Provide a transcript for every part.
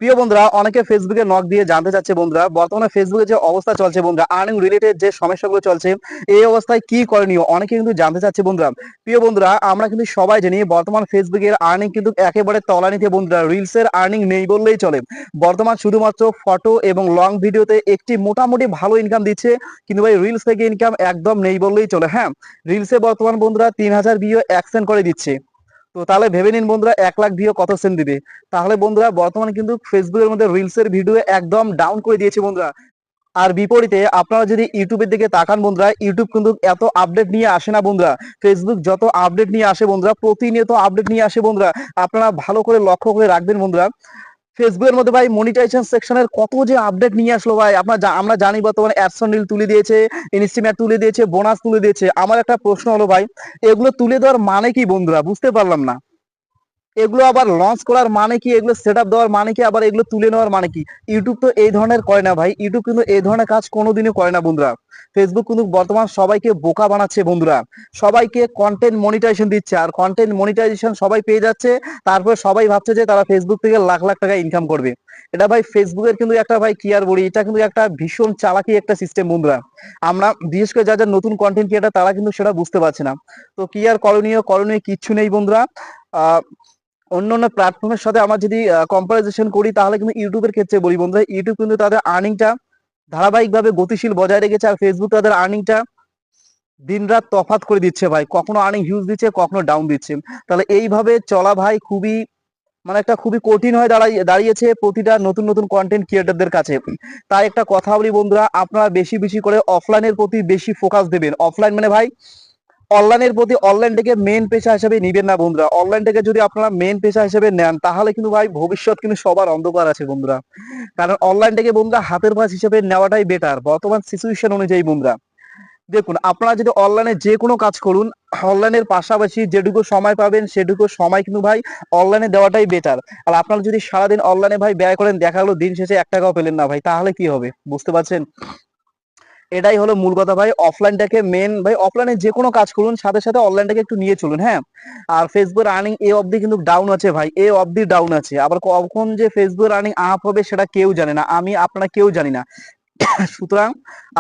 প্রিয় বন্ধুরা, অনেকে ফেসবুকে নক দিয়ে জানতে চাচ্ছে বন্ধুরা, বর্তমানে ফেসবুকে যে অবস্থা চলছে বন্ধুরা, আর্নিং রিলেটেড যে সমস্যাগুলো চলছে, এই অবস্থায় কি করণীয় অনেকে কিন্তু জানতে চাচ্ছে বন্ধুরা। প্রিয় বন্ধুরা, আমরা কিন্তু সবাই জানি বর্তমান ফেসবুকের আর্নিং কিন্তু একেবারে তলানিতে বন্ধুরা। রিলসের আর্নিং নেই বললেই চলে। বর্তমান শুধুমাত্র ফটো এবং লং ভিডিওতে একটি মোটামুটি ভালো ইনকাম দিচ্ছে, কিন্তু ভাই রিলস থেকে ইনকাম একদম নেই বললেই চলে। হ্যাঁ, রিলসে বর্তমান বন্ধুরা 3000 ভিউ অ্যাকশন করে দিচ্ছে। তো তাহলে ভেবে নিন বন্ধুরা, 1 লাখ ভিউ কত সেন্ট দিবে। তাহলে বন্ধুরা বর্তমানে কিন্তু ফেসবুকের মধ্যে রিলসের ভিডিও একদম ডাউন করে দিয়েছে বন্ধুরা। আর বিপরীতে আপনারা যদি ইউটিউবের দিকে তাকান বন্ধুরা, ইউটিউব কিন্তু এত আপডেট নিয়ে আসে না বন্ধুরা। ফেসবুক যত আপডেট নিয়ে আসে বন্ধুরা, প্রতিনিয়ত আপডেট নিয়ে আসে বন্ধুরা। আপনারা ভালো করে লক্ষ্য করে রাখবেন বন্ধুরা। ফেসবুকের মধ্যে ভাই মনিটাইজেশন সেকশনের কত যে আপডেট নিয়ে আসলো ভাই, আমরা জানি বর্তমানে অ্যাডসন রিল তুলে দিয়েছে, ইনস্টিমেট তুলে দিয়েছে, বোনাস তুলে দিয়েছে। আমার একটা প্রশ্ন হলো ভাই, এগুলো তুলে দেওয়ার মানে কি বন্ধুরা? বুঝতে পারলাম না। এগুলো আবার লঞ্চ করার মানে কি, এগুলো সেট আপ দেওয়ার মানে কি, আবার এগুলো তুলে নেওয়ার মানে কি? ইউটিউব তো এই ধরনের করে না ভাই। ইউটিউব কিন্তু এই ধরনের কাজ কোনোদিনও করে না বন্ধুরা। ফেসবুক কিন্তু বর্তমান সবাইকে বোকা বানাচ্ছে বন্ধুরা। সবাইকে কন্টেন্ট মনিটাইজেশন দিচ্ছে, আর কন্টেন্ট মনিটাইজেশন সবাই পেয়ে যাচ্ছে। তারপর সবাই ভাবছে যে তারা ফেসবুক থেকে লাখ লাখ টাকা ইনকাম করবে। এটা ভাই ফেসবুকের কিন্তু একটা ভাই কি আর বলি, এটা কিন্তু একটা ভীষণ চালাকি একটা সিস্টেম বন্ধুরা। আমরা বিশেষ করে যারা নতুন কন্টেন্ট ক্রিয়েটার তারা কিন্তু সেটা বুঝতে পারছে না। তো কি আর করণীয়, করণীয় কিচ্ছু নেই বন্ধুরা। আহ অন্যান্য প্ল্যাটফর্মের সাথে আমরা যদি কম্পারিজন করি, তাহলে কিন্তু ইউটিউবের ক্ষেত্রে বলি বন্ধুরা, ইউটিউব কিন্তু তাদের আর্নিংটা ধারাবাহিকভাবে গতিশীল বজায় রেখেছে, আর ফেসবুক তাদের আর্নিংটা দিনরাত তফাৎ করে দিচ্ছে ভাই। কখনো আর্নিং হিউজ দিচ্ছে, কখনো ডাউন দিচ্ছে। তাহলে এইভাবে চলা ভাই খুবই, মানে একটা খুবই কঠিন হয়ে দাঁড়িয়েছে প্রতিটা নতুন নতুন কন্টেন্ট ক্রিয়েটরদের কাছে। তাই একটা কথা বলি বন্ধুরা, আপনারা বেশি বেশি করে অফলাইনের প্রতি বেশি ফোকাস দেবেন। অফলাইন মানে ভাই অনলাইনের প্রতি, অনলাইনটাকে মেন পেশা হিসেবে নিবেন না বন্ধুরা। অনলাইনটাকে যদি আপনারা মেন পেশা হিসেবে নেন, তাহলে কিন্তু ভাই ভবিষ্যৎ কিন্তু সবার অন্ধকার আছে বন্ধুরা। কারণ অনলাইনটাকে বন্ধুরা হাতের কাজ হিসেবে নেওয়াটাই বেটার বর্তমান সিচুয়েশন অনুযায়ী বন্ধুরা। দেখুন, আপনারা যদি অনলাইনে যে কোনো কাজ করুন, অনলাইনের পাশাপাশি যেটুকু সময় পাবেন সেটুকু সময় কিন্তু ভাই অনলাইনে দেওয়াটাই বেটার। আর আপনারা যদি সারাদিন অনলাইনে ভাই ব্যয় করেন, দেখা গেলো দিন শেষে 1 টাকাও পেলেন না ভাই, তাহলে কি হবে বুঝতে পারছেন? এটাই হলো মূল কথা ভাই। অফলাইনটাকে মেন ভাই, অফলাইনে যে কোনো কাজ করুন, সাথে সাথে অনলাইনটাকে একটু নিয়ে চলুন। হ্যাঁ, আর ফেসবুক আর্নিং এ অবধি কিন্তু ডাউন আছে ভাই, এ অবধি ডাউন আছে। আবার কখন যে ফেসবুক আর্নিং আপ হবে সেটা কেউ জানে না, আমি আপনারা কেউ জানি না। সুতরাং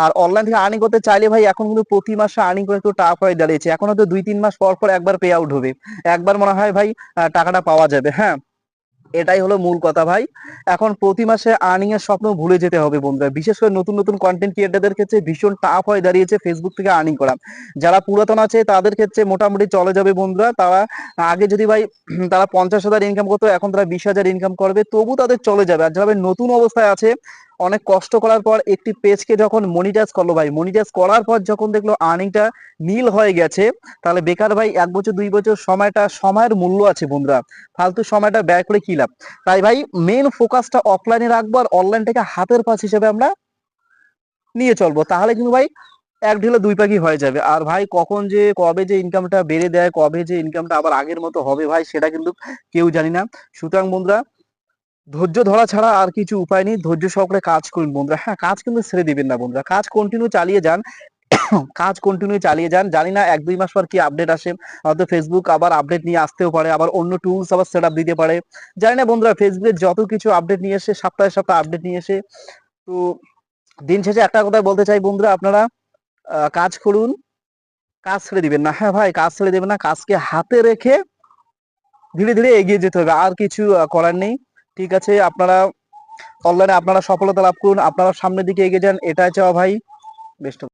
আর অনলাইন থেকে আর্নিং করতে চাইলে ভাই এখন কিন্তু প্রতি মাসে আর্নিং করে একটু টাফ হয়ে দাঁড়িয়েছে। এখন হয়তো 2-3 মাস পর পর একবার পে আউট হবে, একবার মনে হয় ভাই টাকাটা পাওয়া যাবে। হ্যাঁ, এটাই হলো মূল কথা ভাই। এখন প্রতি মাসে আর্নিং এর স্বপ্ন ভুলে যেতে হবে বন্ধুরা। বিশেষ করে নতুন নতুন কন্টেন্ট ক্রিয়েটরদের ক্ষেত্রে ভীষণ টাফ হয়ে দাঁড়িয়েছে ফেসবুক থেকে আর্নিং করা। যারা পুরাতন আছে তাদের ক্ষেত্রে মোটামুটি চলে যাবে বন্ধুরা। তারা আগে যদি ভাই তারা 50,000 ইনকাম করতো, এখন তারা 20,000 ইনকাম করবে, তবু তাদের চলে যাবে। আর যারা ভাই নতুন অবস্থায় আছে, অনেক কষ্ট করার পর একটি পেজকে যখন মনিটাইজ করলো ভাই, মনিটাইজ করার পর যখন দেখলো আর্নিংটা নীল হয়ে গেছে, তাহলে বেকার ভাই 1 বছর 2 বছর সময়টা, সময়ের মূল্য আছে বন্ধুরা। ফালতু সময়টা ব্যয় করে কি লাভ? তাই ভাই মেন ফোকাসটা অফলাইনে রাখবো, আর অনলাইনটাকে হাতের কাজ হিসেবে আমরা নিয়ে চলবো। তাহলে কিন্তু ভাই এক ঢিলে দুই পাখি হয়ে যাবে। আর ভাই কখন যে কবে যে ইনকামটা বেড়ে দেয়, কবে যে ইনকামটা আবার আগের মতো হবে ভাই, সেটা কিন্তু কেউ জানি না। সুতরাং বন্ধুরা, ধৈর্য ধরা ছাড়া আর কিছু উপায় নেই। ধৈর্য সহকারে কাজ করুন বন্ধুরা। হ্যাঁ, কাজ কিন্তু ছেড়ে দিবেন না বন্ধুরা, কাজ কন্টিনিউ চালিয়ে যান। কাজ কন্টিনিউ চালিয়ে যান। জানি না 1-2 মাস পর কি আপডেট আসে, হয়তো ফেসবুক আবার আপডেট নিয়ে আসতেও পারে, আবার অন্য টুলস আবার সেট আপ দিতে পারে। জানি না বন্ধুরা, ফেসবুকের যত কিছু আপডেট নিয়ে এসে, সপ্তাহে সপ্তাহে আপডেট নিয়ে এসে। তো দিন শেষে একটা কথা বলতে চাই বন্ধুরা, আপনারা কাজ করুন, কাজ ছেড়ে দিবেন না। হ্যাঁ ভাই, কাজ ছেড়ে দিবেন না, কাজকে হাতে রেখে ধীরে ধীরে এগিয়ে যেতে হবে, আর কিছু করার নেই। ঠিক আছে, আপনারা অনলাইনে আপনারা সফলতা লাভ করুন, আপনারা সামনের দিকে এগিয়ে যান, এটাই চাওয়া ভাই। বেস্ট।